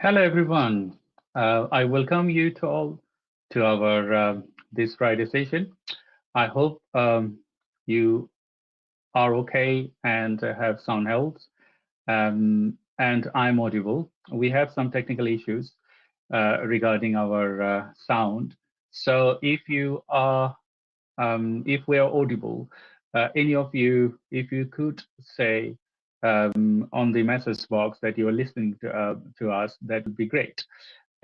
Hello, everyone. I welcome you to all to our this Friday session. I hope you are okay and have sound health. And I'm audible. We have some technical issues regarding our sound. So if we are audible, any of you, if you could say on the message box that you are listening to us, that would be great.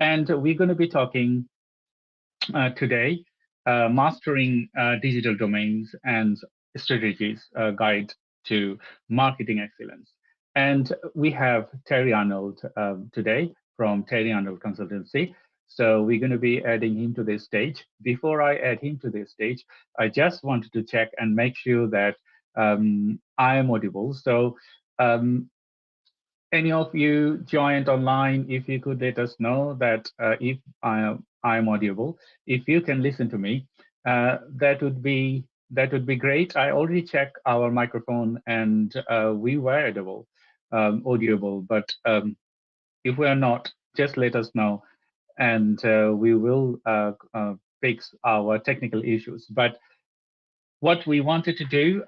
And we're going to be talking today, mastering digital domains and strategies guide to marketing excellence. And we have Terry Arnold today from Terry Arnold Consultancy. So we're going to be adding him to this stage. Before I add him to this stage, I just wanted to check and make sure that I am audible. So um, any of you joined online, if you could let us know that if I am audible, if you can listen to me, that would be great. I already checked our microphone and we were audible, but if we are not, just let us know and we will fix our technical issues. But what we wanted to do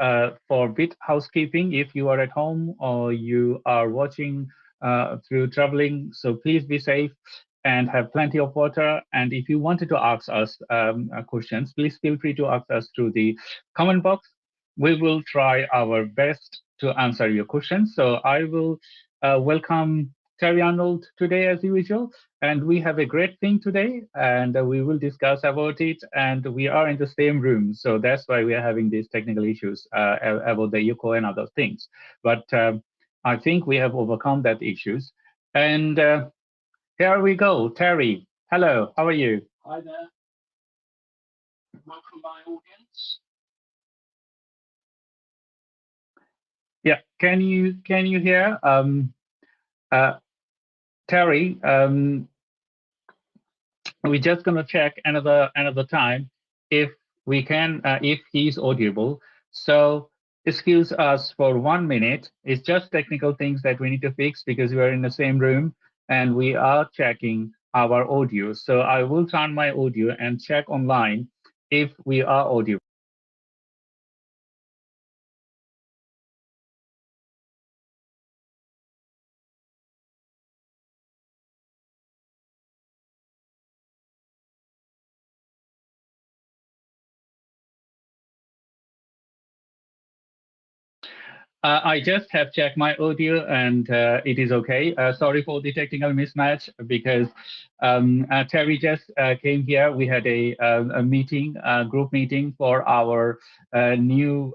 for bit housekeeping, if you are at home or you are watching through traveling, so please be safe and have plenty of water. And if you wanted to ask us questions, please feel free to ask us through the comment box. We will try our best to answer your questions. So I will welcome Terry Arnold today as usual. And we have a great thing today, and we will discuss about it. And we are in the same room, so that's why we are having these technical issues about the echo and other things. But I think we have overcome that issues. And here we go, Terry. Hello, how are you? Hi there, welcome my audience. Yeah, can you hear uh, Terry? We're just gonna check another time if we can if he's audible. So excuse us for 1 minute. It's just technical things that we need to fix because we are in the same room and we are checking our audio. So I will turn my audio and check online if we are audible. I just have checked my audio and it is okay. Sorry for the technical mismatch because Terry just came here. We had a meeting, group meeting for our new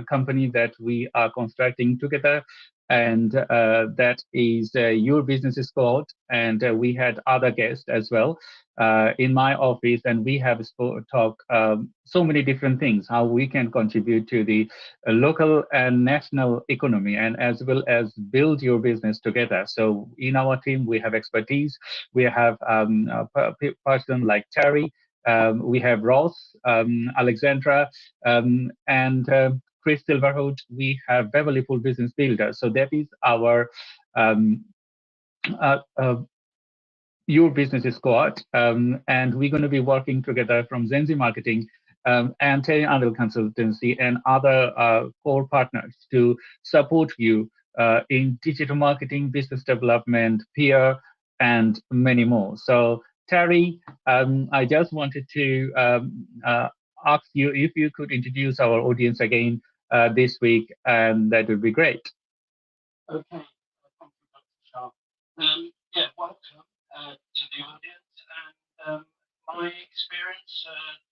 company that we are constructing together. And that is Your Business is Called. And we had other guests as well in my office. And we have talked so many different things, how we can contribute to the local and national economy and as well as build your business together. So in our team, we have expertise. We have a person like Terry. We have Ross, Alexandra, and Chris Silverhood. We have Beverly Pool Business Builder. So that is our um, uh, uh, your business is squad, and we're going to be working together from GenZ Marketing and Terry Arnold Consultancy and other core partners to support you in digital marketing, business development, peer, and many more. So, Terry, I just wanted to ask you if you could introduce our audience again this week, and that would be great. Okay, thank you, Dr. Shah. Yeah, welcome to the audience. And my experience,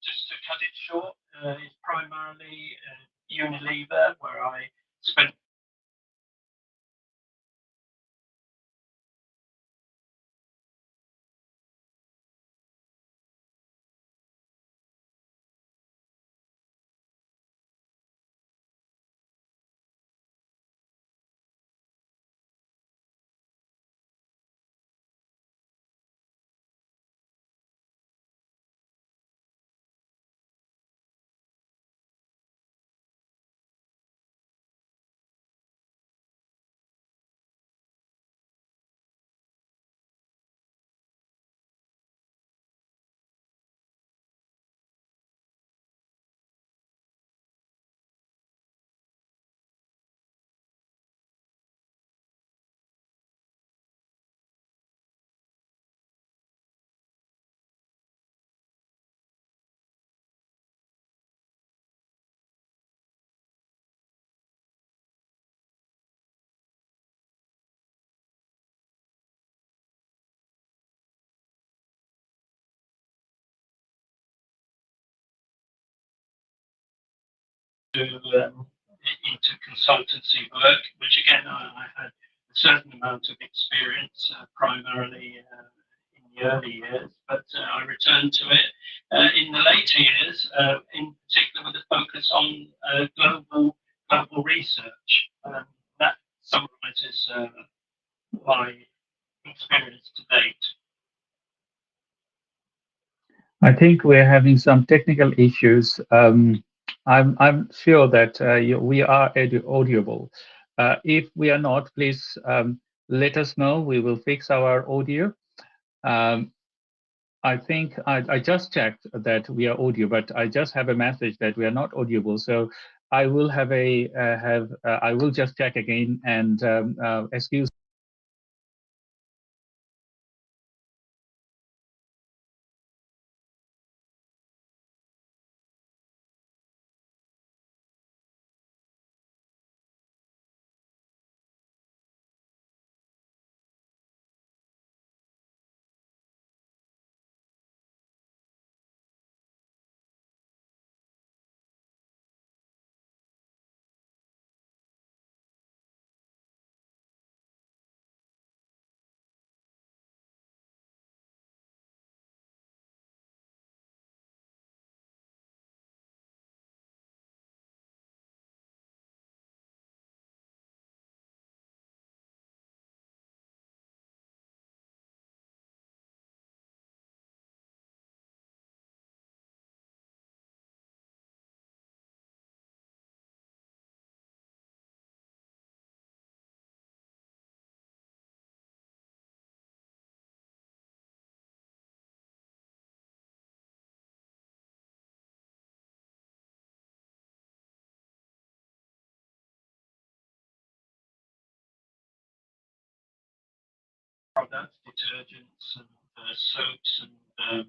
just to cut it short, is primarily Unilever, where I spent into consultancy work, which again I had a certain amount of experience, primarily in the early years, but I returned to it in the later years, in particular with a focus on global research. That summarizes my experience to date. I think we're having some technical issues. I'm sure that we are audible. If we are not, please let us know. We will fix our audio. Um, I think I just checked that we are audio, but I just have a message that we are not audible. So I will have a I will just check again and excuse. Products, detergents, and soaps, and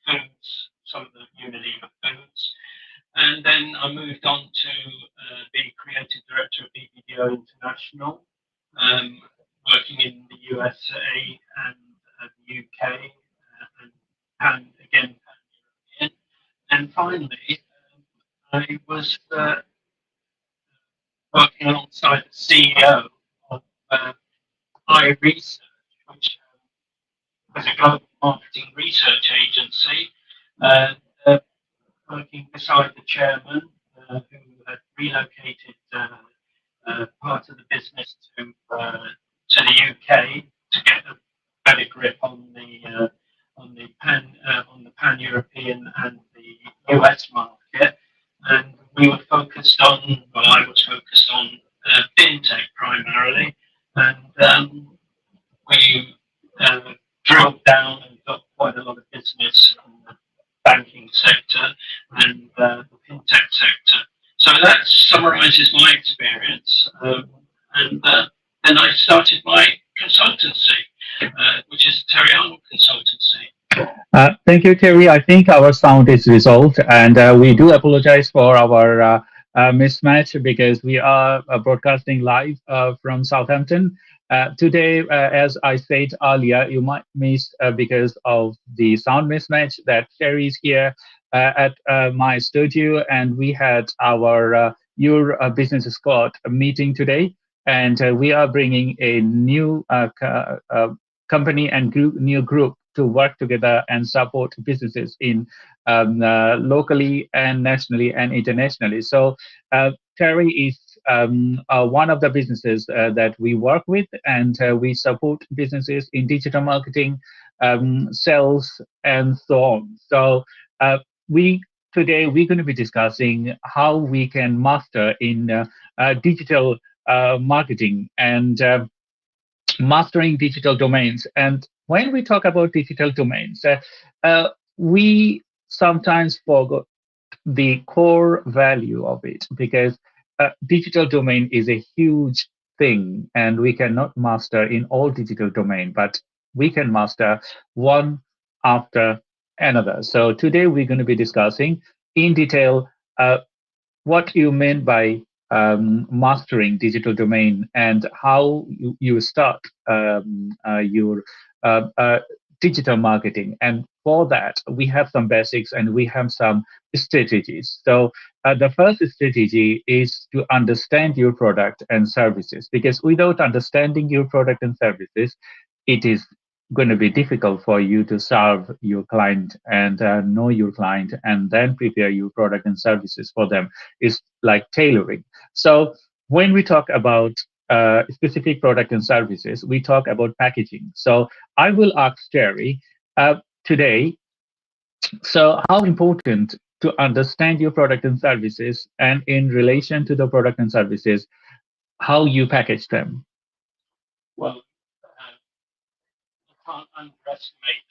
foods, some of the Unilever foods. And then I moved on to be creative director of BBDO International, um, working in the USA and the UK, and again, pan-European. And finally, I was working alongside the CEO of iResearch, which was a global marketing research agency, uh, uh, working beside the chairman, who had relocated part of the business to the UK to get a better grip on the pan European and the US market, and we were focused on. Well, I was focused on fintech primarily, and we uh, drilled down and got quite a lot of business in the banking sector and the fintech sector. So that summarizes my experience. And then I started my consultancy, which is Terry Arnold Consultancy. Thank you, Terry. I think our sound is resolved, and we do apologize for our mismatch because we are broadcasting live from Southampton. Today, as I said earlier, you might miss because of the sound mismatch that Terry is here at my studio, and we had our Your Business Squad meeting today, and we are bringing a new company and new group to work together and support businesses in locally and nationally and internationally. So Terry is one of the businesses that we work with, and we support businesses in digital marketing, sales, and so on. So we today we're going to be discussing how we can master in digital marketing and mastering digital domains. And when we talk about digital domains, we sometimes forget the core value of it because digital domain is a huge thing and we cannot master in all digital domain, but we can master one after another. So today we're going to be discussing in detail what you mean by mastering digital domain and how you start your digital marketing. And for that, we have some basics and we have some strategies. So the first strategy is to understand your product and services, because without understanding your product and services, it is going to be difficult for you to serve your client and know your client and then prepare your product and services for them. It's like tailoring. So when we talk about specific product and services, we talk about packaging. So I will ask Terry today, so how important to understand your product and services, and in relation to the product and services, how you package them? Well, you can't underestimate.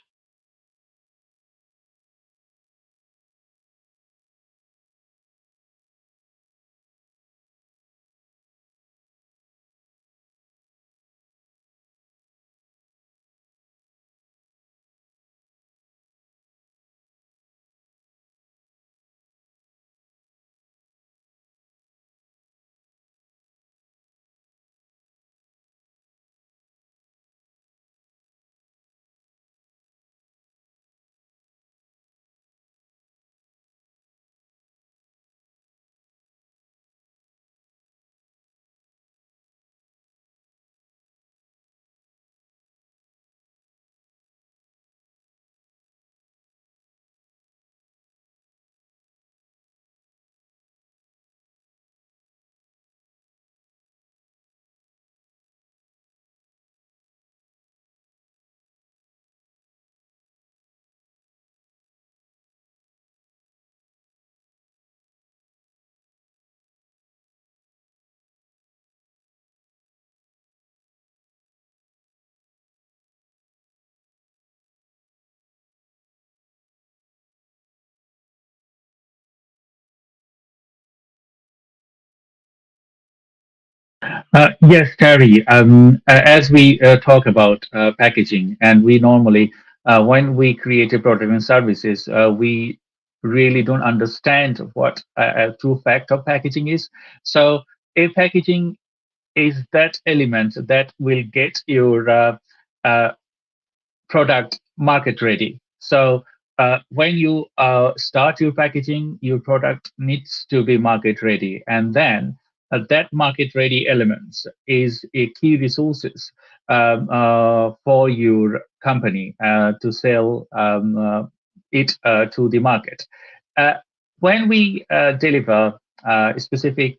Yes, Terry. As we talk about packaging, and we normally, when we create a product and services, we really don't understand what a true fact of packaging is. So, a packaging is that element that will get your uh, product market ready. So when you start your packaging, your product needs to be market ready, and then that market ready elements is a key resources for your company to sell it to the market. Uh, when we deliver specific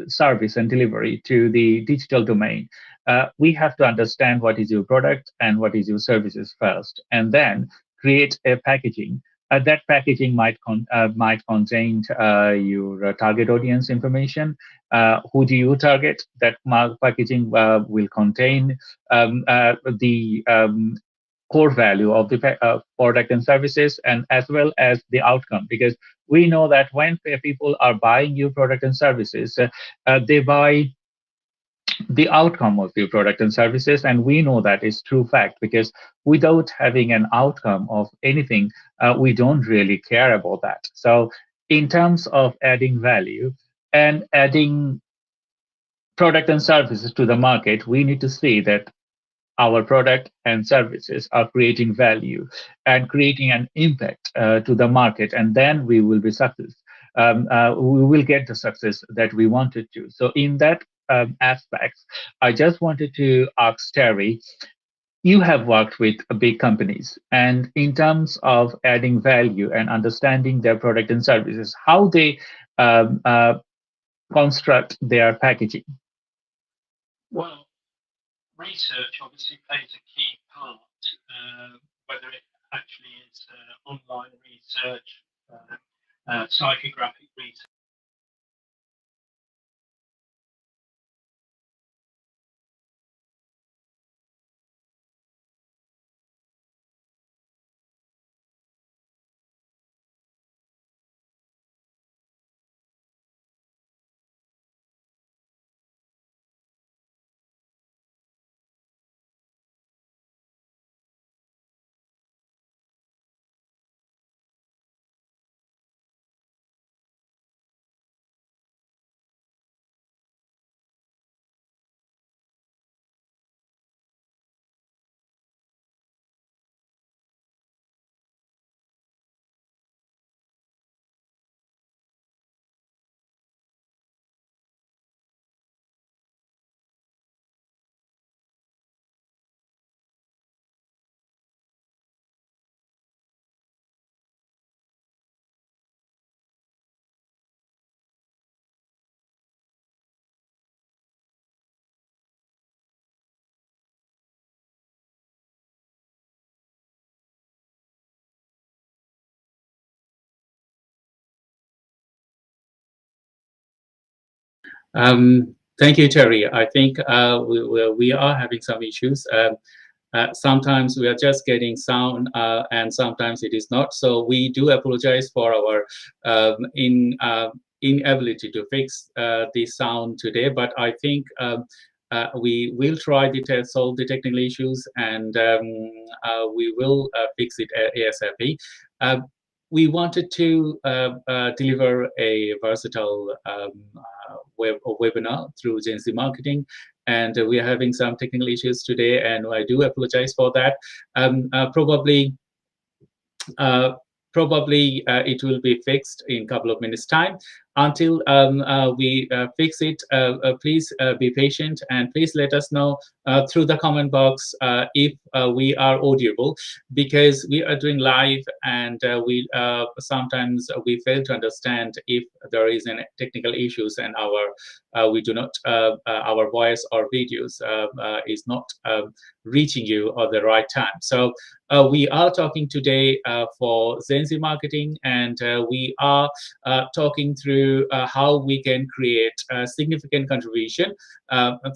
service and delivery to the digital domain, we have to understand what is your product and what is your services first, and then create a packaging. That packaging might contain your target audience information. Who do you target? That packaging will contain the core value of the product and services, and as well as the outcome, because we know that when people are buying your product and services, they buy the outcome of your product and services, and we know that is true fact, because without having an outcome of anything, we don't really care about that. So in terms of adding value and adding product and services to the market, we need to see that our product and services are creating value and creating an impact to the market, and then we will be success. We will get the success that we wanted to. So in that aspects, I just wanted to ask Terry, you have worked with big companies, and in terms of adding value and understanding their product and services, how they um, uh, construct their packaging. Well, research obviously plays a key part, whether it actually is online research, psychographic research. Thank you, Terry. I think we are having some issues. Sometimes we are just getting sound, and sometimes it is not. So we do apologize for our inability to fix the sound today. But I think we will try to solve the technical issues, and we will fix it ASAP. Uh, we wanted to deliver a versatile webinar through GenZ Marketing, and we are having some technical issues today, and I do apologize for that. Probably uh, it will be fixed in a couple of minutes time. Until we fix it, please be patient, and please let us know through the comment box if we are audible, because we are doing live, and we sometimes we fail to understand if there is any technical issues, and we do not our voice or videos is not reaching you at the right time. So we are talking today for GenZ Marketing, and we are talking through how we can create a significant contribution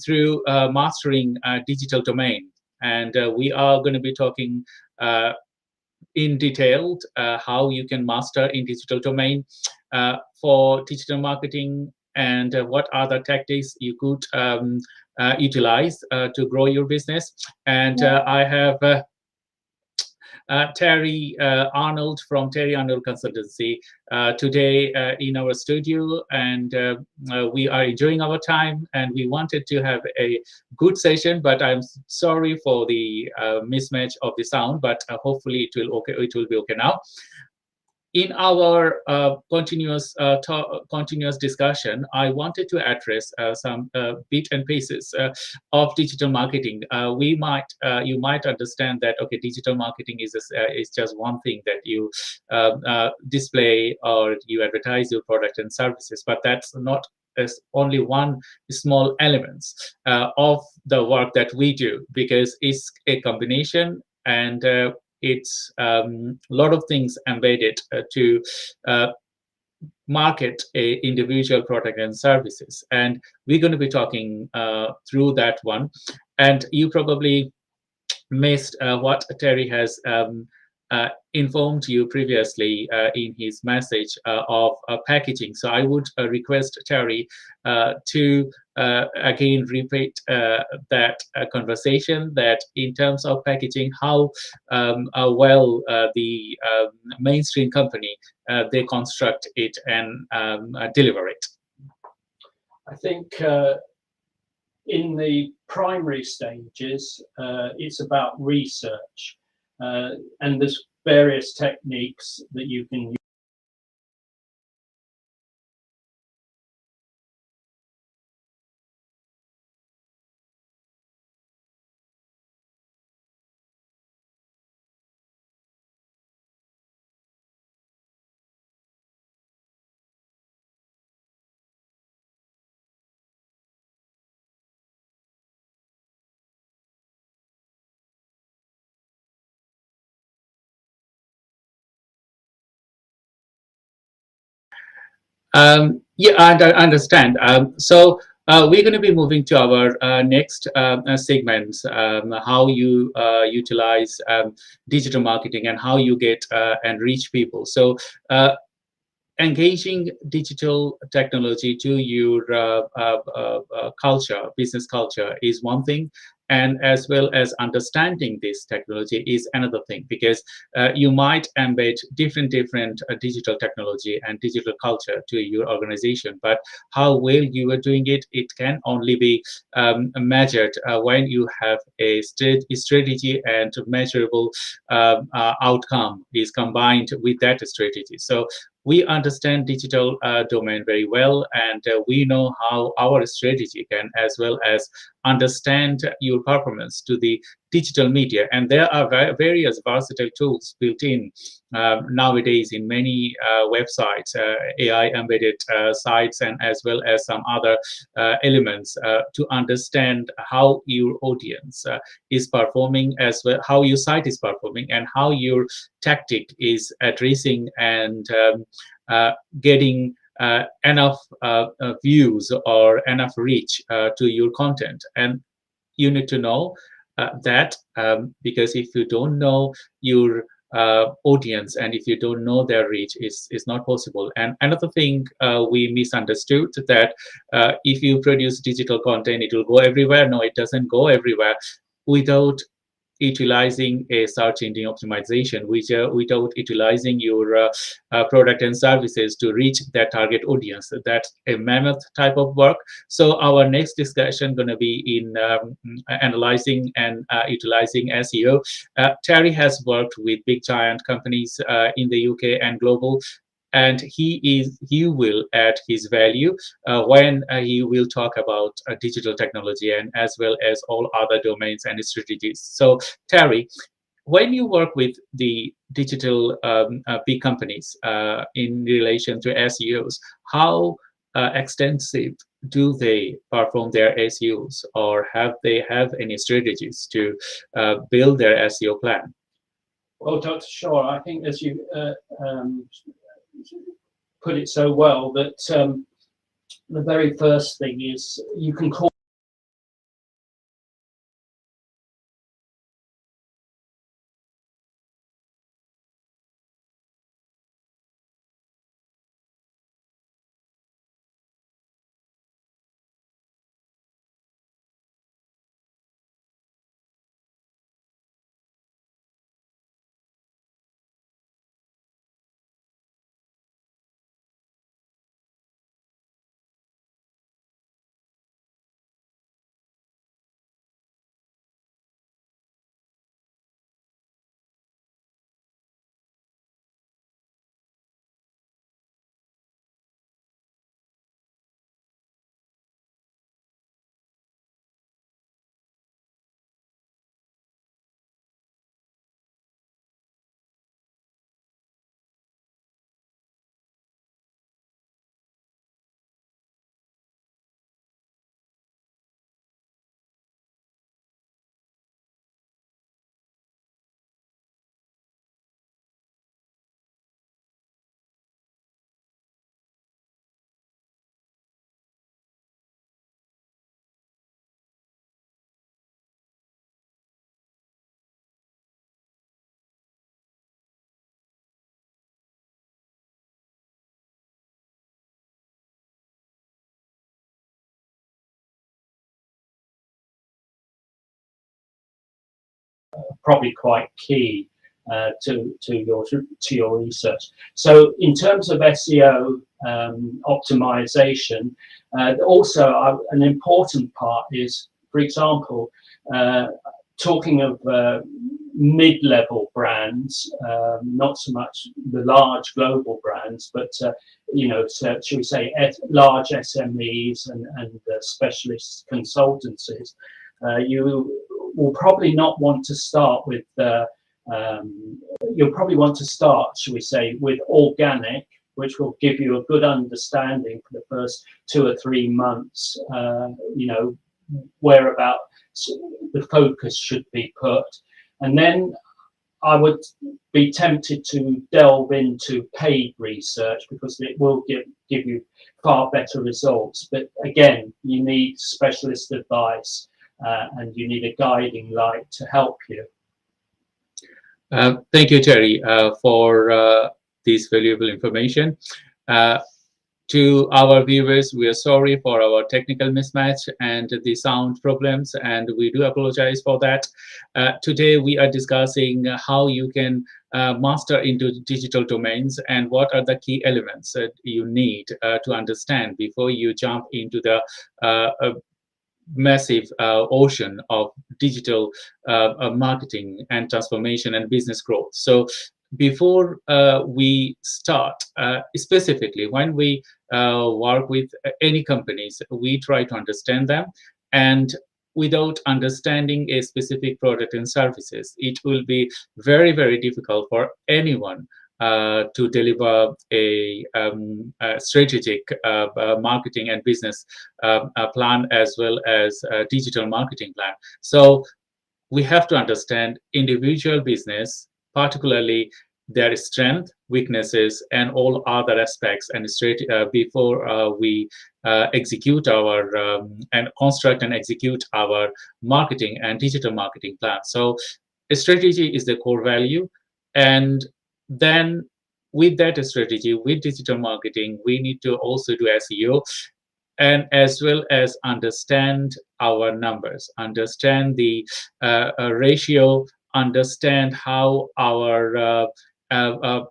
through mastering digital domain. And we are going to be talking in detail how you can master in digital domain for digital marketing, and what are the tactics you could utilize to grow your business. And I have Terry Arnold from Terry Arnold Consultancy today in our studio, and we are enjoying our time, and we wanted to have a good session, but I'm sorry for the mismatch of the sound, but hopefully it will be okay now. In our continuous discussion, I wanted to address some bit and pieces of digital marketing. You might understand that, okay, digital marketing is just one thing that you display or you advertise your product and services, but that's not as only one small elements of the work that we do, because it's a combination, and it's a lot of things embedded to market a individual product and services, and we're going to be talking through that one. And you probably missed what Terry has informed you previously in his message of packaging. So I would request Terry to again repeat that conversation, that in terms of packaging, how well the mainstream company they construct it and deliver it. I think in the primary stages, it's about research, and there's various techniques that you can use. Yeah, I understand. So we're going to be moving to our next segments, how you utilize digital marketing and how you get and reach people. So engaging digital technology to your culture, business culture, is one thing, and as well as understanding this technology is another thing, because you might embed different digital technology and digital culture to your organization, but how well you are doing it, it can only be measured when you have a strategy, and measurable outcome is combined with that strategy. So we understand digital domain very well, and we know how our strategy can as well as understand your performance to the digital media. And there are various versatile tools built in nowadays in many websites, AI embedded sites, and as well as some other elements to understand how your audience is performing, as well how your site is performing, and how your tactic is addressing and getting enough views or enough reach to your content. And you need to know that, because if you don't know your audience and if you don't know their reach, is not possible. And another thing we misunderstood, that if you produce digital content, it will go everywhere. No, it doesn't go everywhere without utilizing a search engine optimization, which without utilizing your product and services to reach that target audience. That's a mammoth type of work. So our next discussion going to be in analyzing and utilizing SEO. Terry has worked with big giant companies in the UK and global, and he will add his value when he will talk about digital technology, and as well as all other domains and strategies. So Terry, when you work with the digital big companies in relation to SEOs, how extensive do they perform their SEOs, or have they have any strategies to build their SEO plan? Well, Dr. Shah, I think as you put it so well, that the very first thing is you can call probably quite key to your research. So in terms of SEO optimization, also an important part is, for example, talking of mid-level brands, not so much the large global brands, but you know, so, should we say large SMEs and specialist consultancies. You will probably not want to start with you'll probably want to start, should we say, with organic, which will give you a good understanding for the first 2 or 3 months, you know, whereabout the focus should be put. And then I would be tempted to delve into paid research, because it will give you far better results. But again, you need specialist advice and you need a guiding light to help you. Thank you, Terry, for this valuable information. To our viewers, we are sorry for our technical mismatch and the sound problems, and we do apologize for that. Today, we are discussing how you can master into digital domains and what are the key elements that you need to understand before you jump into the massive ocean of digital marketing and transformation and business growth. So before we start, specifically when we work with any companies, we try to understand them, and without understanding a specific product and services, it will be very, very difficult for anyone to deliver a strategic marketing and business plan, as well as a digital marketing plan. So we have to understand individual business, particularly their strength, weaknesses, and all other aspects, and before we execute our and construct and execute our marketing and digital marketing plan. So strategy is the core value, and then with that strategy, with digital marketing, we need to also do SEO, and as well as understand our numbers, understand the ratio, understand how our uh, uh,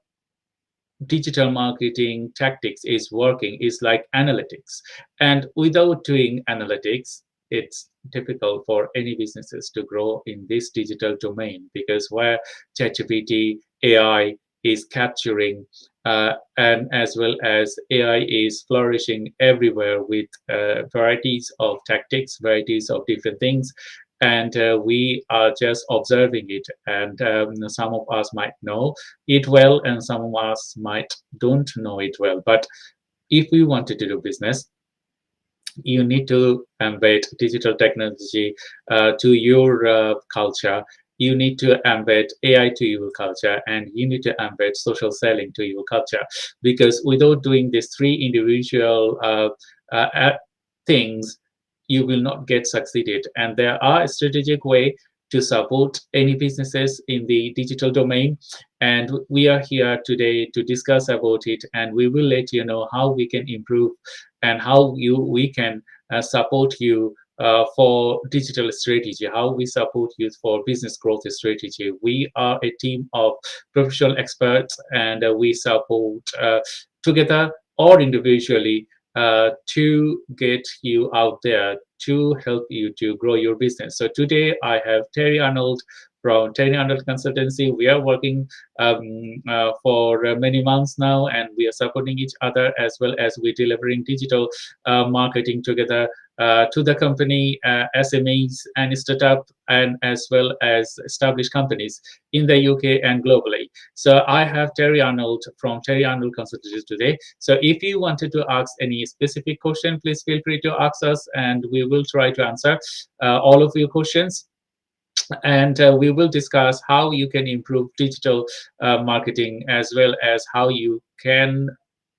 digital marketing tactics is working, is like analytics. And without doing analytics, it's difficult for any businesses to grow in this digital domain, because where ChatGPT, AI is capturing, and as well as AI is flourishing everywhere with varieties of tactics, varieties of different things, and we are just observing it. And some of us might know it well, and some of us might don't know it well. But if we wanted to do business, you need to embed digital technology to your culture. You need to embed AI to your culture, and you need to embed social selling to your culture. Because without doing these three individual things, you will not get succeeded. And there are a strategic way to support any businesses in the digital domain, and we are here today to discuss about it, and we will let you know how we can improve and how we can support you for digital strategy, how we support you for business growth strategy. We are a team of professional experts, and we support together or individually to get you out there, to help you to grow your business. So today I have Terry Arnold from Terry Arnold Consultancy. We are working for many months now, and we are supporting each other, as well as we're delivering digital marketing together to the company, SMEs and startup, and as well as established companies in the UK and globally. So I have Terry Arnold from Terry Arnold Consultancy today. So if you wanted to ask any specific question, please feel free to ask us, and we will try to answer all of your questions. And we will discuss how you can improve digital marketing, as well as how you can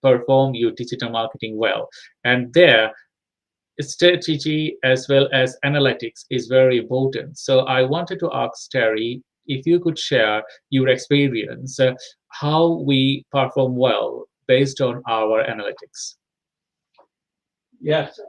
perform your digital marketing well. And there, strategy as well as analytics is very important. So I wanted to ask Terry if you could share your experience, how we perform well based on our analytics. Yes.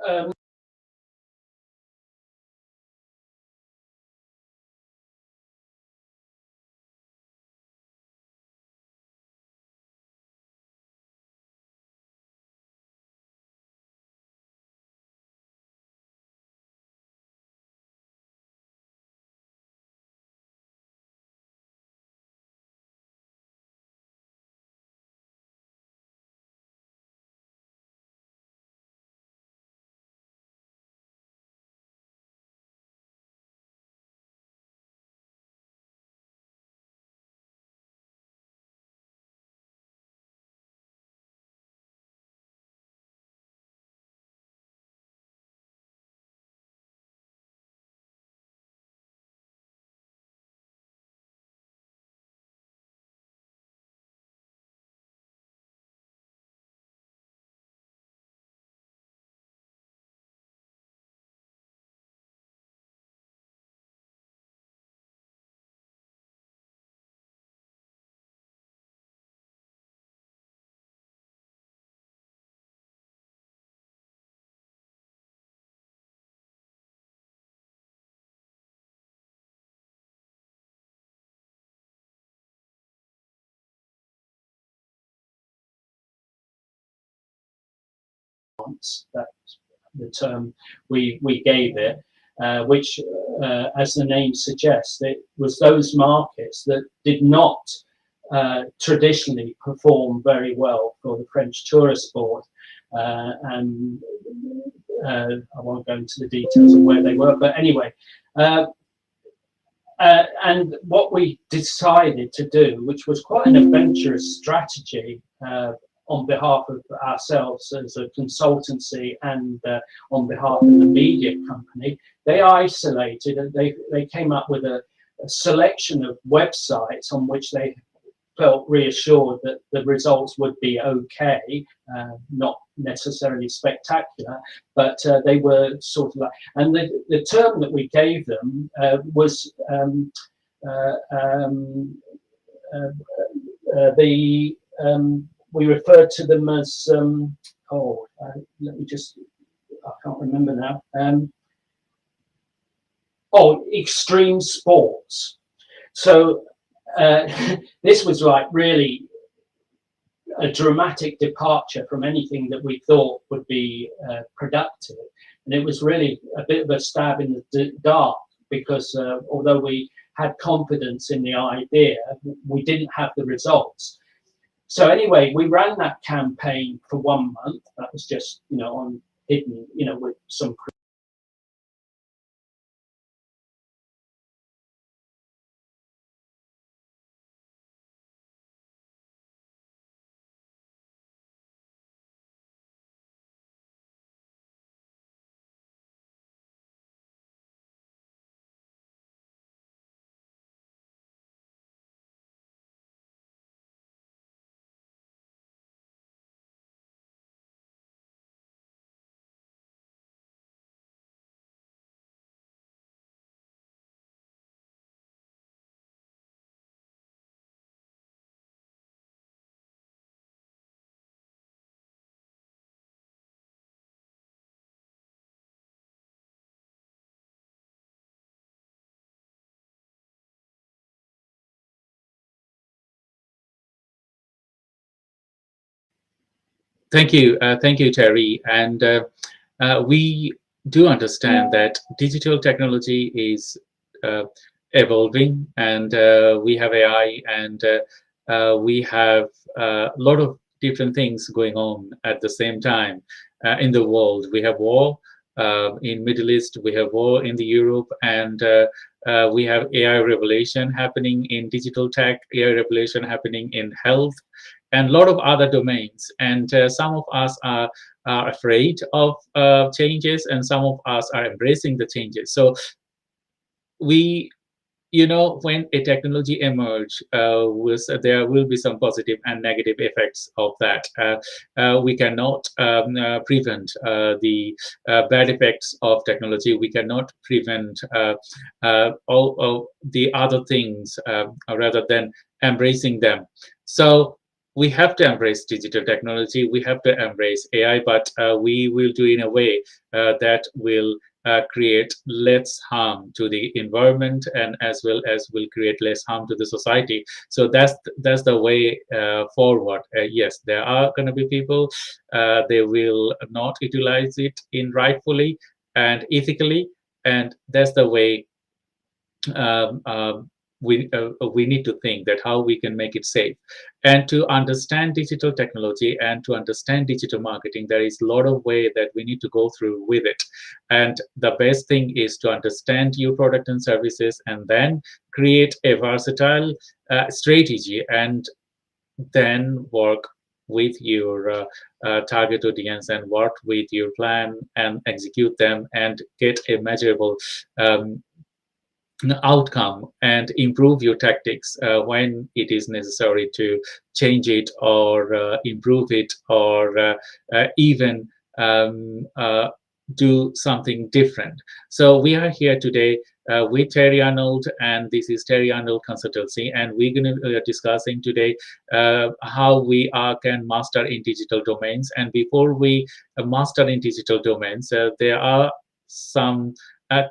That the term we gave it, which, as the name suggests, it was those markets that did not traditionally perform very well for the French tourist board. And I won't go into the details of where they were, but anyway. And what we decided to do, which was quite an adventurous strategy, on behalf of ourselves as a consultancy and on behalf of the media company, they isolated and they came up with a selection of websites on which they felt reassured that the results would be okay, not necessarily spectacular, but they were sort of like, and the term that we gave them was we referred to them as let me just, I can't remember now. Extreme sports. So this was like really a dramatic departure from anything that we thought would be productive, and it was really a bit of a stab in the dark, because although we had confidence in the idea, we didn't have the results. So anyway, we ran that campaign for 1 month. That was just, on hidden, with some. Thank you, Terry. And we do understand that digital technology is evolving, and we have AI, and we have a lot of different things going on at the same time in the world. We have war in Middle East, we have war in the Europe, and we have AI revolution happening in digital tech, AI revolution happening in health, and a lot of other domains. And some of us are afraid of changes, and some of us are embracing the changes. So we, when a technology emerge, there will be some positive and negative effects of that. We cannot prevent the bad effects of technology. We cannot prevent all of the other things, rather than embracing them. So we have to embrace digital technology. We have to embrace AI, but we will do in a way that will create less harm to the environment, and as well as will create less harm to the society. So that's the way forward. Yes, there are going to be people, they will not utilize it in rightfully and ethically, and that's the way um, um, we need to think that how we can make it safe. And to understand digital technology and to understand digital marketing, there is a lot of way that we need to go through with it. And the best thing is to understand your product and services, and then create a versatile strategy, and then work with your target audience, and work with your plan and execute them, and get a measurable outcome, and improve your tactics when it is necessary to change it, or improve it, or even do something different. So we are here today with Terry Arnold, and this is Terry Arnold Consultancy, and we're going to be discussing today how we can master in digital domains. And before we master in digital domains, there are some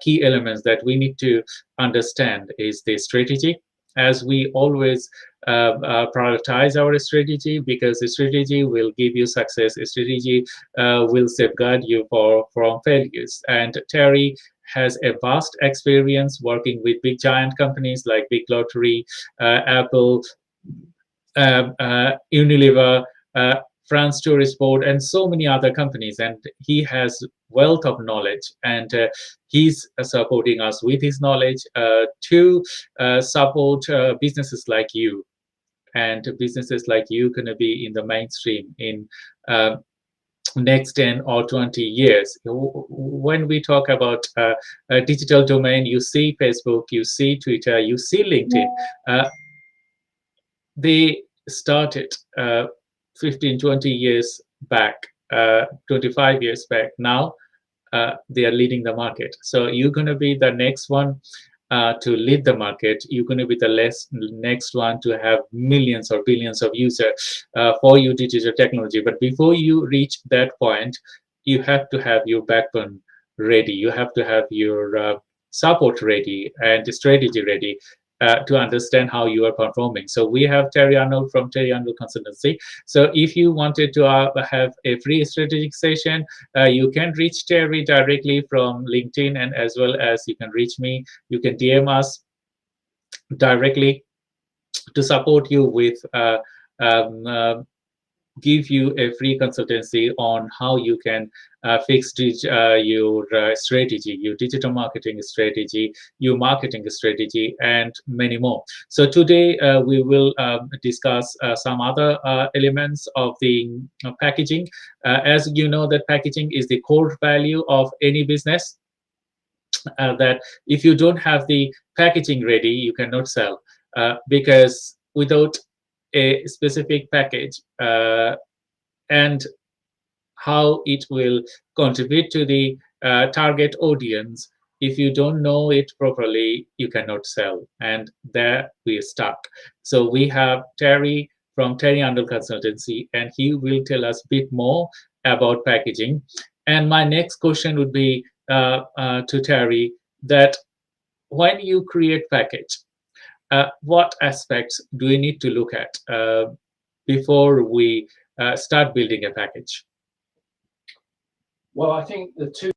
key elements that we need to understand. Is the strategy, as we always prioritize our strategy, because the strategy will give you success. A strategy will safeguard you from failures. And Terry has a vast experience working with big giant companies like Big Lottery, Apple, Unilever, France Tourist Board, and so many other companies. And he has wealth of knowledge, and he's supporting us with his knowledge to support businesses like you. And businesses like you going to be in the mainstream in next 10 or 20 years. When we talk about a digital domain, you see Facebook, you see Twitter, you see LinkedIn. they started 15, 20 years back, 25 years back. Now they are leading the market. So you're going to be the next one to lead the market. You're going to be the next one to have millions or billions of users for your digital technology. But before you reach that point, you have to have your backbone ready. You have to have your support ready and strategy ready. To understand how you are performing. So we have Terry Arnold from Terry Arnold Consultancy. So if you wanted to have a free strategic session, you can reach Terry directly from LinkedIn, and as well as you can reach me. You can DM us directly to support you with um, uh, give you a free consultancy on how you can fix your strategy, your digital marketing strategy, your marketing strategy, and many more. So today we will discuss some other elements of the packaging. As you know, that packaging is the core value of any business. That if you don't have the packaging ready, you cannot sell, because without a specific package and how it will contribute to the target audience, if you don't know it properly, you cannot sell, and there we are stuck. So we have Terry from Terry Arnold Consultancy, and he will tell us a bit more about packaging. And my next question would be to Terry, that when you create package, what aspects do we need to look at before we start building a package? Well, I think the two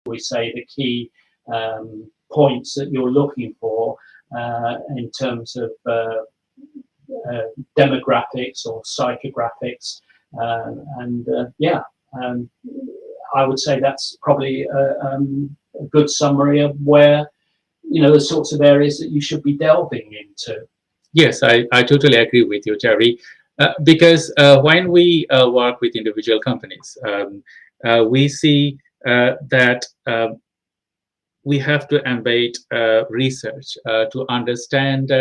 we say the key points that you're looking for in terms of demographics or psychographics, I would say that's probably a good summary of where, the sorts of areas that you should be delving into. Yes, I totally agree with you, Terry. Because when we work with individual companies, we see that we have to embed research to understand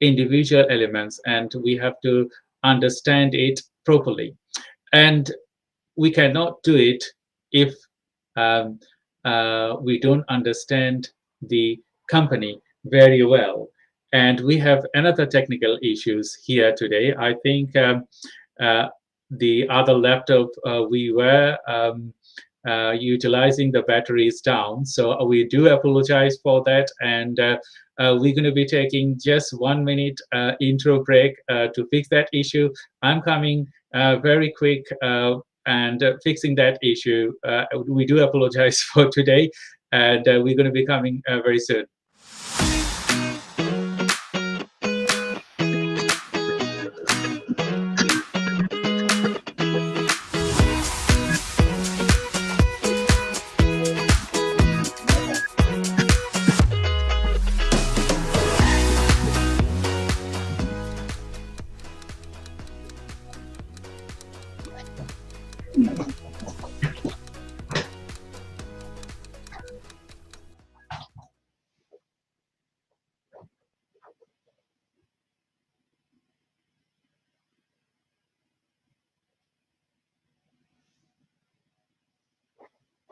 individual elements, and we have to understand it properly. And we cannot do it if um, we don't understand the company very well. And we have another technical issues here today. I think the other laptop we were utilizing, the battery is down. So we do apologize for that. And we're going to be taking just 1 minute intro break to fix that issue. I'm coming very quick and fixing that issue. We do apologize for today, and we're going to be coming very soon.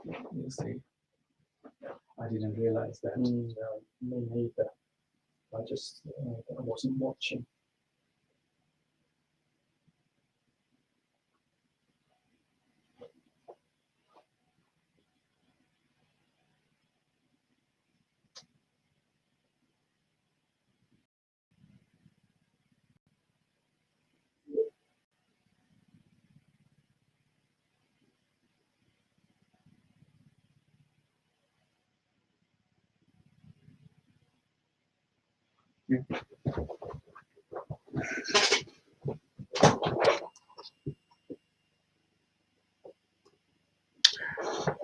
You see, I didn't realize that. Me neither. I wasn't watching.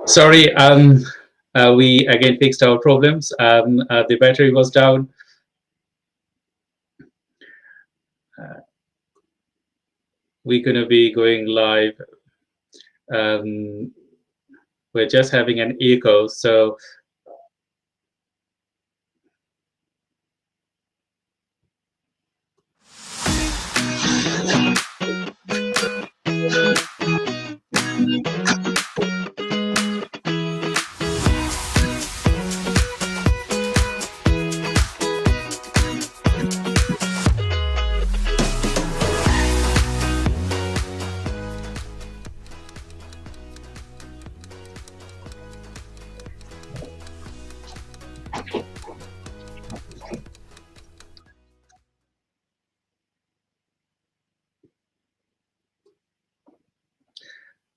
Sorry, we again fixed our problems. The battery was down. We're going to be going live. We're just having an echo, so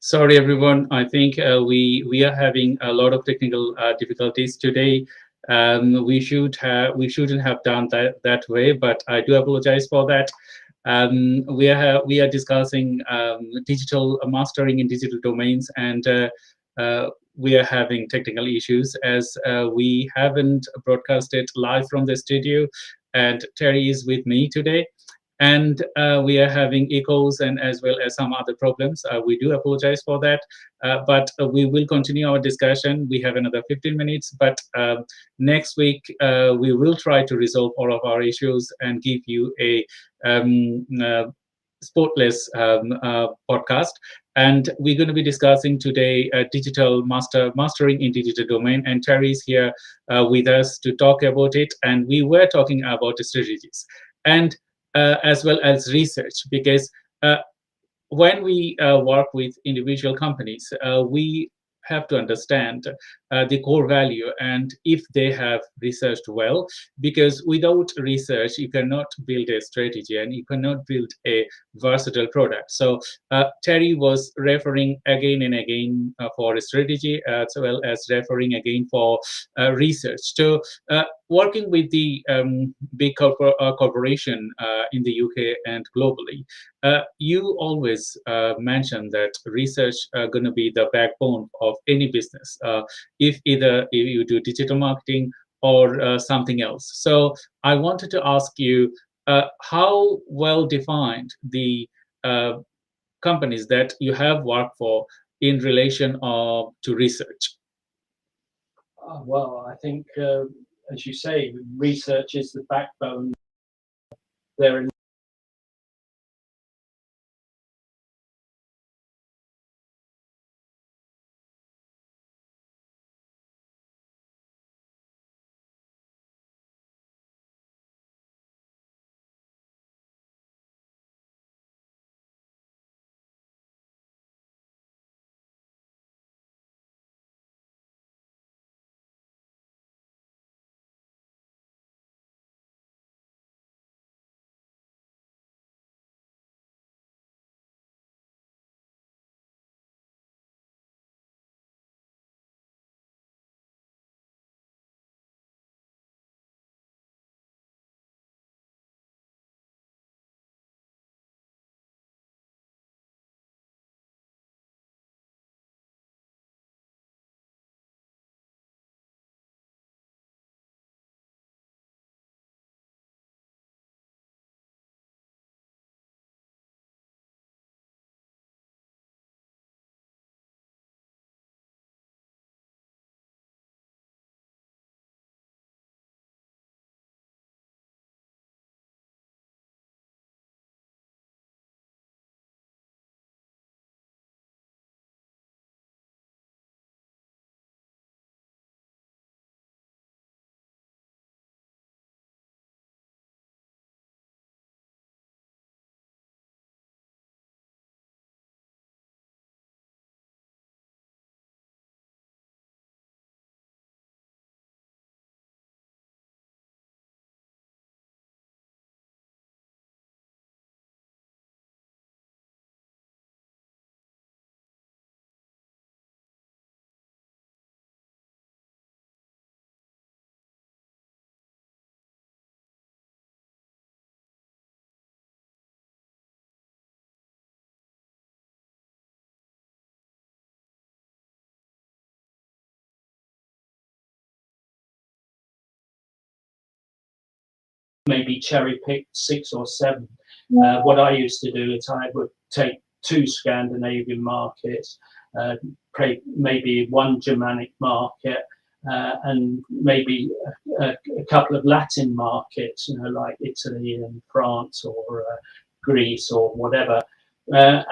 sorry everyone. I think we are having a lot of technical difficulties today. We shouldn't have done that way, but I do apologize for that. We are discussing digital mastering in digital domains, and we are having technical issues as we haven't broadcasted live from the studio, and Terry is with me today. And we are having echoes and as well as some other problems. We do apologize for that, but we will continue our discussion. We have another 15 minutes, but next week we will try to resolve all of our issues and give you a spotless podcast. And we're going to be discussing today digital mastering in digital domain. And Terry is here with us to talk about it. And we were talking about strategies and as well as research, because when we work with individual companies, we have to understand the core value and if they have researched well, because without research you cannot build a strategy and you cannot build a versatile product. So Terry was referring again and again for a strategy, as well as referring again for research. So working with the big corporation in the UK and globally, you always mention that research going to be the backbone of any business, if you do digital marketing or something else. So I wanted to ask you how well defined the companies that you have worked for in relation to research. Well, I think, as you say, research is the backbone. There are maybe cherry pick 6 or 7. What I used to do is I would take 2 Scandinavian markets, maybe 1 Germanic market, and maybe a couple of Latin markets, like Italy and France or Greece or whatever.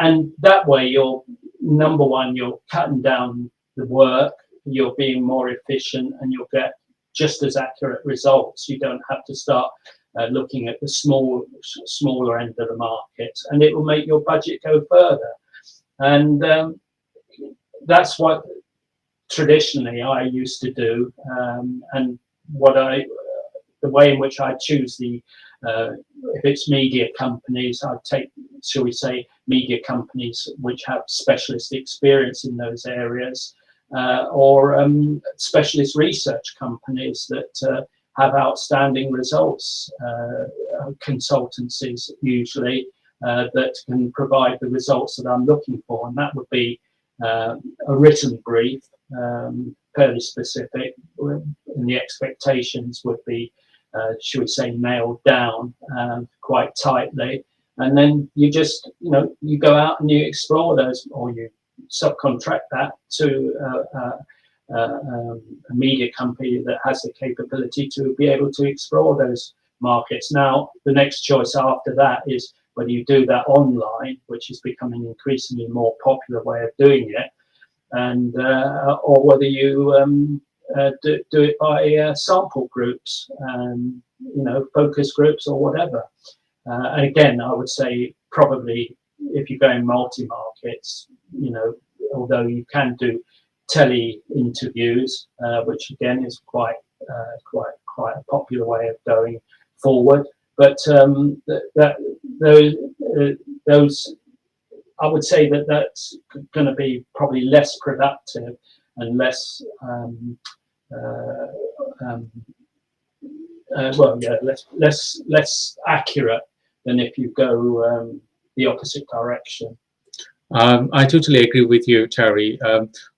And that way, you're number one, you're cutting down the work, you're being more efficient, and you'll get just as accurate results. You don't have to start looking at the smaller end of the market, and it will make your budget go further. And that's what traditionally I used to do, and the way in which I choose if it's media companies, I'd take, shall we say, media companies which have specialist experience in those areas, or specialist research companies that have outstanding results, consultancies usually, that can provide the results that I'm looking for. And that would be a written brief, fairly specific, and the expectations would be, should we say, nailed down quite tightly. And then you just, you go out and you explore those, or you subcontract that to a media company that has the capability to be able to explore those markets. Now, the next choice after that is whether you do that online, which is becoming an increasingly more popular way of doing it, and or whether you do it by sample groups, focus groups or whatever. And again, I would say probably if you're going multi-markets, although you can do tele interviews, which again is quite a popular way of going forward. But those I would say that's going to be probably less productive and less less accurate than if you go the opposite direction. I totally agree with you, Terry.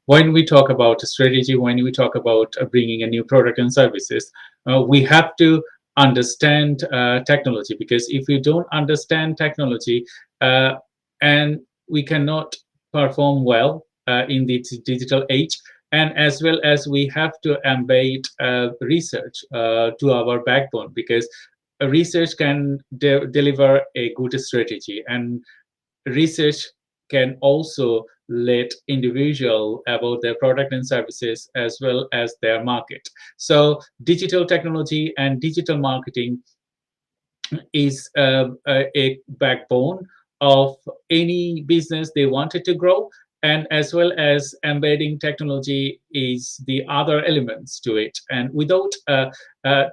When we talk about strategy, when we talk about bringing a new product and services, we have to understand technology, because if you don't understand technology, and we cannot perform well in the digital age, and as well as we have to embed research to our backbone, because research can deliver a good strategy, and research can also let individual about their product and services as well as their market. So digital technology and digital marketing is a backbone of any business they wanted to grow, and as well as embedding technology is the other elements to it. And without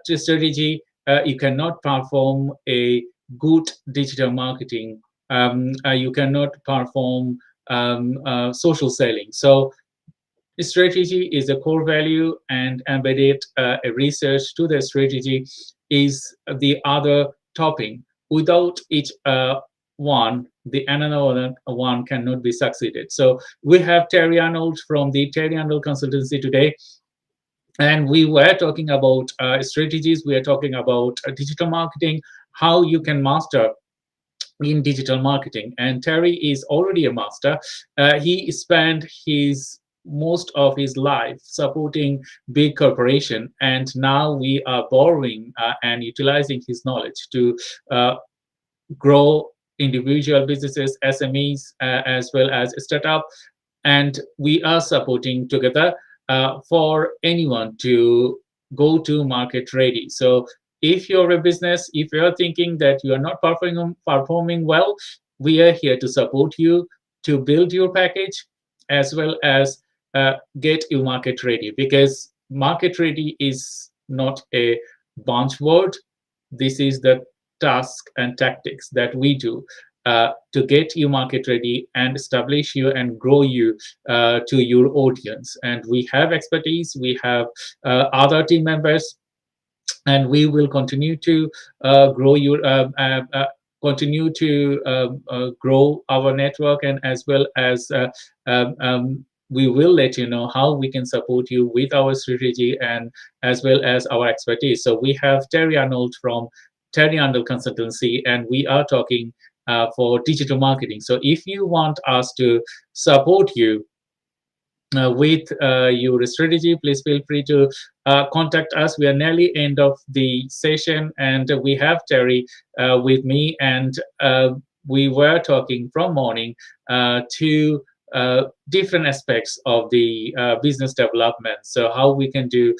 strategy, you cannot perform a good digital marketing. You cannot perform social selling. So strategy is a core value, and embedded a research to the strategy is the other topping. Without each one, the another one cannot be succeeded. So we have Terry Arnold from the Terry Arnold Consultancy today. And we were talking about strategies. We are talking about digital marketing, how you can master in digital marketing. And Terry is already a master. He spent most of his life supporting big corporation, and now we are borrowing and utilizing his knowledge to grow individual businesses, SMEs, as well as startup, and we are supporting together for anyone to go to market ready. So if you're a business, if you're thinking that you are not performing well, we are here to support you to build your package as well as get you market ready, because market ready is not a bunch word. This is the task and tactics that we do to get you market ready and establish you and grow you to your audience. And we have expertise, we have other team members, and we will continue to grow your continue to grow our network, and as well as we will let you know how we can support you with our strategy and as well as our expertise. So we have Terry Arnold from Terry Arnold Consultancy today, and we were talking about strategies. We are talking about digital technology, how you can master in digital marketing, and as well as embedding technology is the other topping. Without strategy, you cannot perform well in digital marketing. So we have Terry Arnold from Terry Arnold Consultancy, and we are talking for digital marketing. So if you want us to support you with your strategy, please feel free to contact us. We are nearly end of the session, and we have Terry with me, and we were talking from morning to different aspects of the business development. So how we can do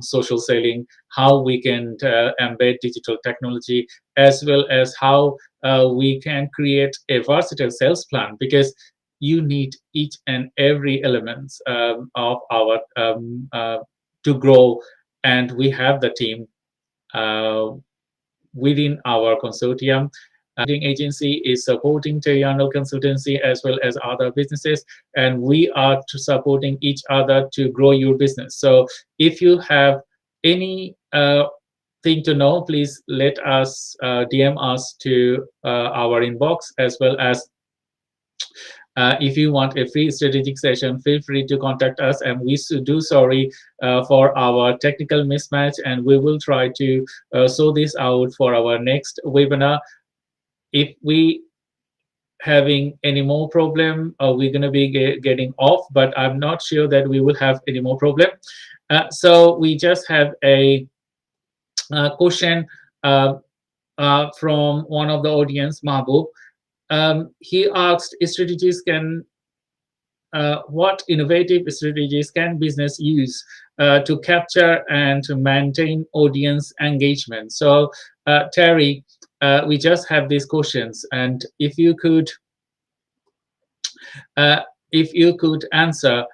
social selling, how we can embed digital technology, as well as how we can create a versatile sales plan, because you need each and every element of our to grow, and we have the team within our consortium. Agency is supporting Terry Arnold Consultancy as well as other businesses, and we are supporting each other to grow your business. So if you have any thing to know, please let us DM us to our inbox, as well as if you want a free strategic session, feel free to contact us. And we do sorry for our technical mismatch, and we will try to sort this out for our next webinar. If we having any more problem, we're going to be getting off, but I'm not sure that we will have any more problem. So we just have a question from one of the audience, Mahbub. He asked, strategies can what innovative strategies can business use to capture and to maintain audience engagement? So Terry, we just have these questions, and if you could answer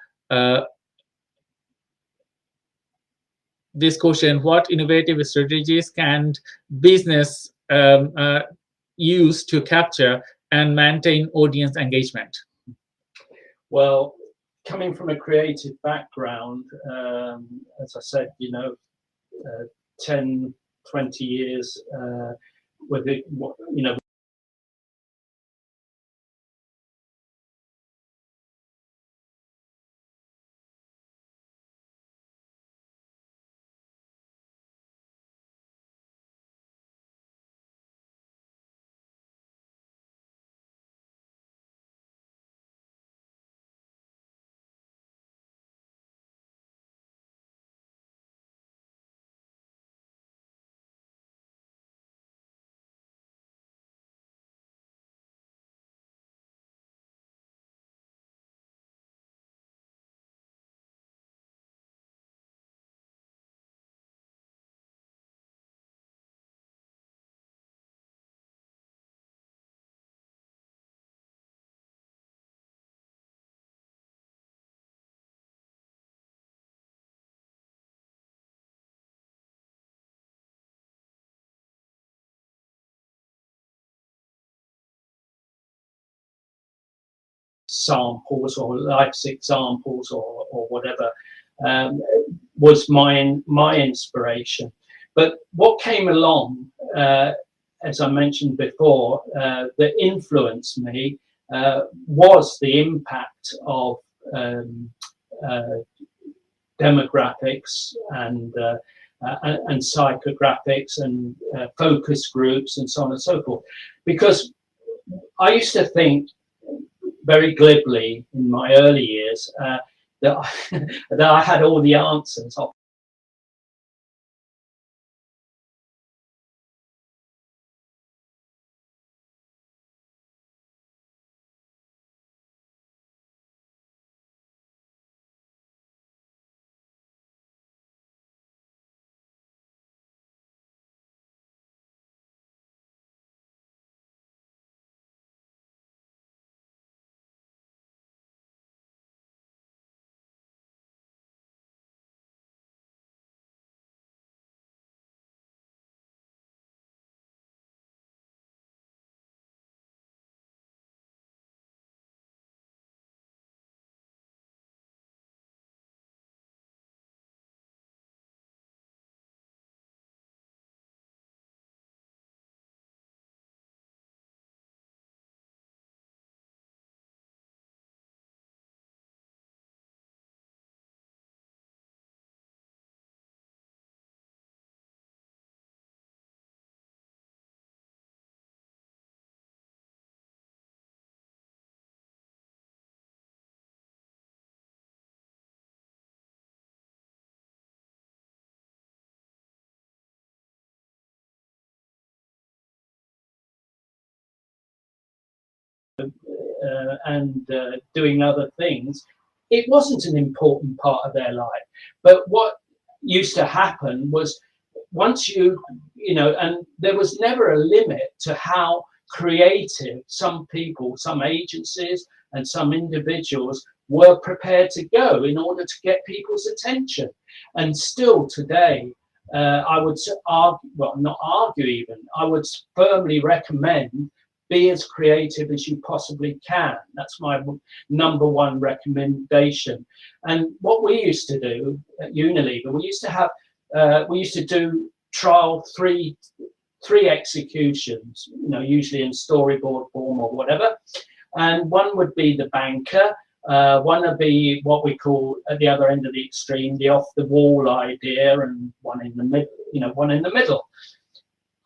this question, what innovative strategies can business use to capture and maintain audience engagement? Well, coming from a creative background, as I said, 10, 20 years with it, samples or life's examples or whatever was my inspiration. But what came along, as I mentioned before, that influenced me was the impact of demographics and psychographics and focus groups and so on and so forth. Because I used to think very glibly in my early years that I had all the answers. doing other things, it wasn't an important part of their life. But what used to happen was, once you know, and there was never a limit to how creative some people, some agencies and some individuals were prepared to go in order to get people's attention. And still today, I would argue, well, not argue even, I would firmly recommend be as creative as you possibly can. That's my #1 recommendation. And what we used to do at Unilever, we used to do trial three executions, you know, usually in storyboard form or whatever. And one would be the banker, one would be what we call at the other end of the extreme, the off the wall idea, and one in the middle, you know, one in the middle.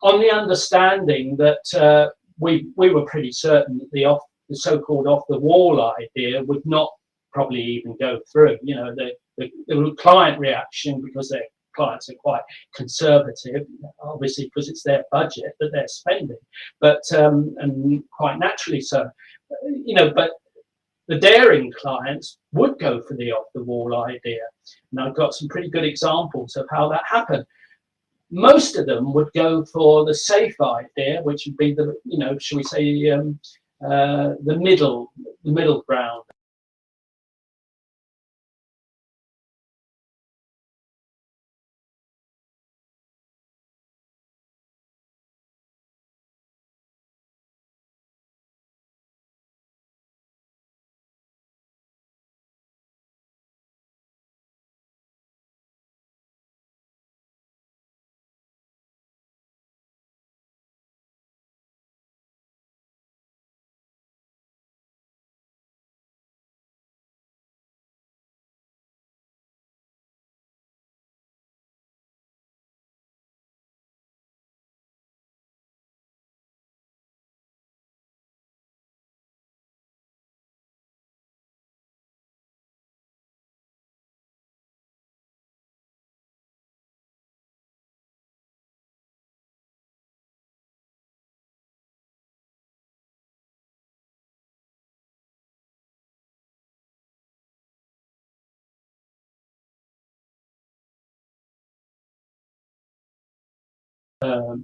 On the understanding that we were pretty certain that the so-called off the wall idea would not probably even go through. You know, the client reaction, because their clients are quite conservative, obviously because it's their budget that they're spending, but and quite naturally so. You know, but the daring clients would go for the off-the-wall idea, and I've got some pretty good examples of how that happened. Most of them would go for the safe idea, which would be the, you know, shall we say, the middle ground.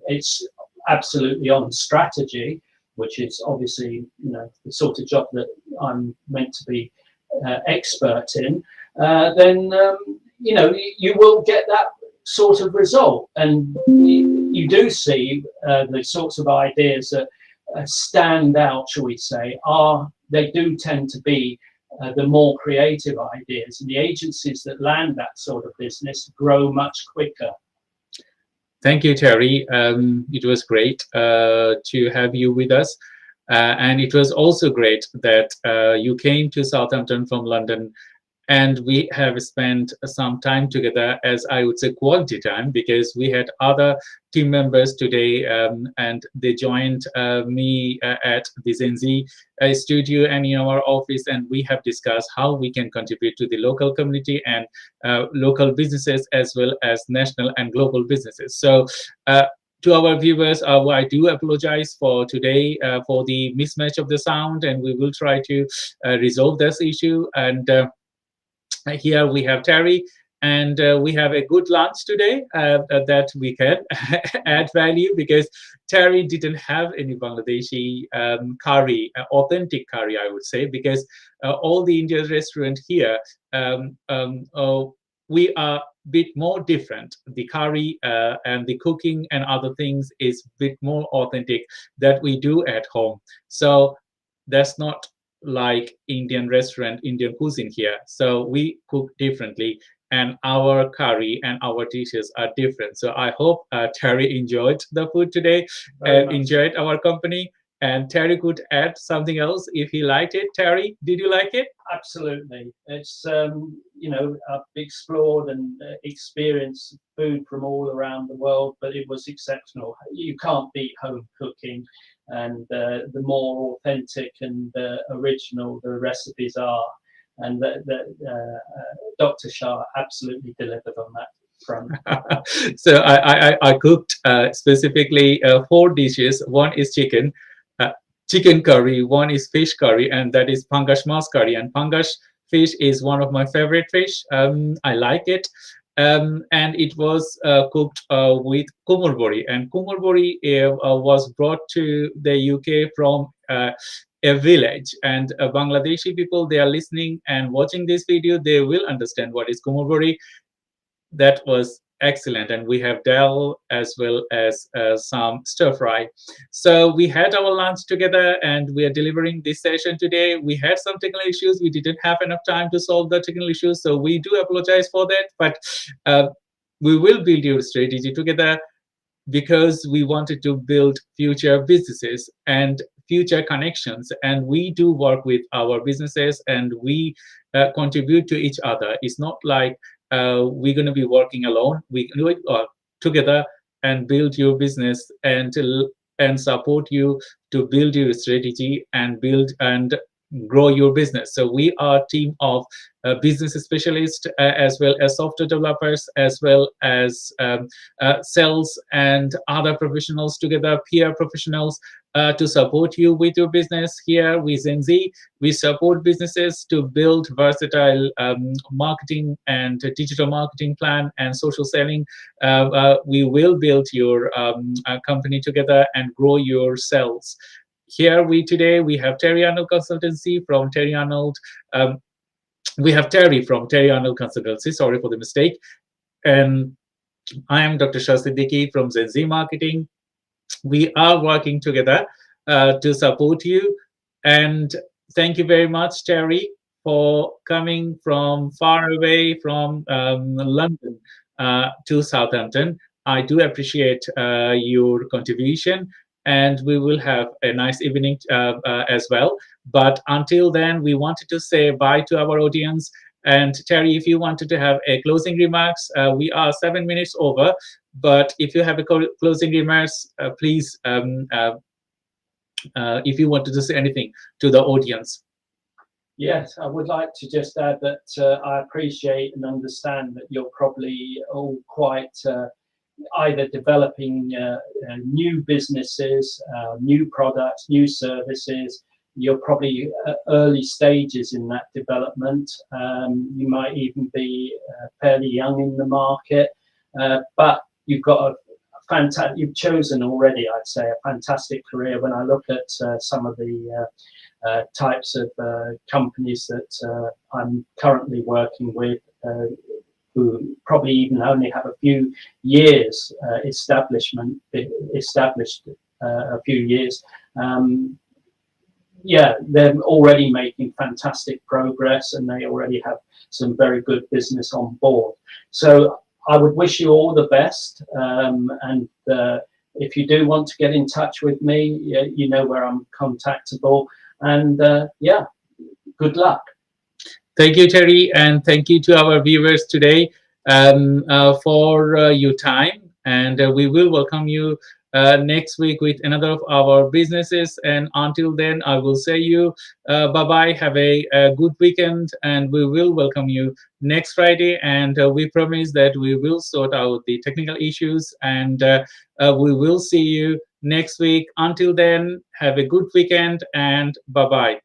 It's absolutely on strategy, which is obviously, you know, the sort of job that I'm meant to be expert in. Then you know, you will get that sort of result, and you do see the sorts of ideas that stand out, shall we say, they do tend to be the more creative ideas, and the agencies that land that sort of business grow much quicker. Thank you, Terry. It was great to have you with us. And it was also great that you came to Southampton from London, and we have spent some time together, as I would say quality time, because we had other team members today, and they joined me at the GenZ studio and in our office, and we have discussed how we can contribute to the local community and local businesses, as well as national and global businesses. So to our viewers, I do apologize for today for the mismatch of the sound, and we will try to resolve this issue. And here we have Terry, and we have a good lunch today that we can add value, because Terry didn't have any Bangladeshi curry, authentic curry, I would say, because all the Indian restaurant here, we are a bit more different. The curry and the cooking and other things is a bit more authentic that we do at home. So that's not like Indian restaurant, Indian cuisine here. So we cook differently, and our curry and our dishes are different. So I hope Terry enjoyed the food today and enjoyed our company. And Terry could add something else if he liked it. Terry, did you like it? Absolutely. It's, you know, I've explored and experienced food from all around the world, but it was exceptional. You can't beat home cooking. And the more authentic and original the recipes are, and Dr. Shah absolutely delivered on that front. So I cooked specifically 4 dishes. One is chicken. chicken curry, one is fish curry, and that is pangash mas curry. And pangash fish is one of my favorite fish. I like it. And it was cooked with kumulbori. And kumulbori was brought to the UK from a village. And Bangladeshi people, they are listening and watching this video, they will understand what is kumulbori. That was excellent, and we have dal as well as some stir fry. So we had our lunch together, and we are delivering this session today. We had some technical issues. We didn't have enough time to solve the technical issues, so we do apologize for that. But we will build your strategy together, because we wanted to build future businesses and future connections, and we do work with our businesses, and we contribute to each other. It's not like we're going to be working alone. We do it together and build your business, and support you to build your strategy and build and grow your business. So we are a team of business specialists, as well as software developers, as well as sales and other professionals together, peer professionals, to support you with your business. Here with GenZ, we support businesses to build versatile marketing and digital marketing plan and social selling. We will build your company together and grow your sales. Here today we have Terry Arnold Consultancy from Terry Arnold. We have Terry from Terry Arnold Consultancy. Sorry for the mistake. And I am Dr. Shah Siddiqui from GenZ Marketing. We are working together to support you. And thank you very much, Terry, for coming from far away from London to Southampton. I do appreciate your contribution, and we will have a nice evening as well. But until then, we wanted to say bye to our audience. And Terry, if you wanted to have a closing remarks, we are 7 minutes over. But if you have a closing remarks, please, if you wanted to say anything to the audience. Yes, I would like to just add that I appreciate and understand that you're probably all quite either developing new businesses, new products, new services. You're probably early stages in that development. You might even be fairly young in the market, but you've got a fantastic, you've chosen already, I'd say, a fantastic career. When I look at some of the types of companies that I'm currently working with, who probably even only have a few years established a few years. Yeah, they're already making fantastic progress, and they already have some very good business on board. So I would wish you all the best. And if you do want to get in touch with me, you know where I'm contactable. And yeah, good luck. Thank you, Terry, and thank you to our viewers today for your time. And we will welcome you next week with another of our businesses. And until then, I will say you bye-bye. Have a good weekend, and we will welcome you next Friday. And we promise that we will sort out the technical issues, and we will see you next week. Until then, have a good weekend, and bye-bye.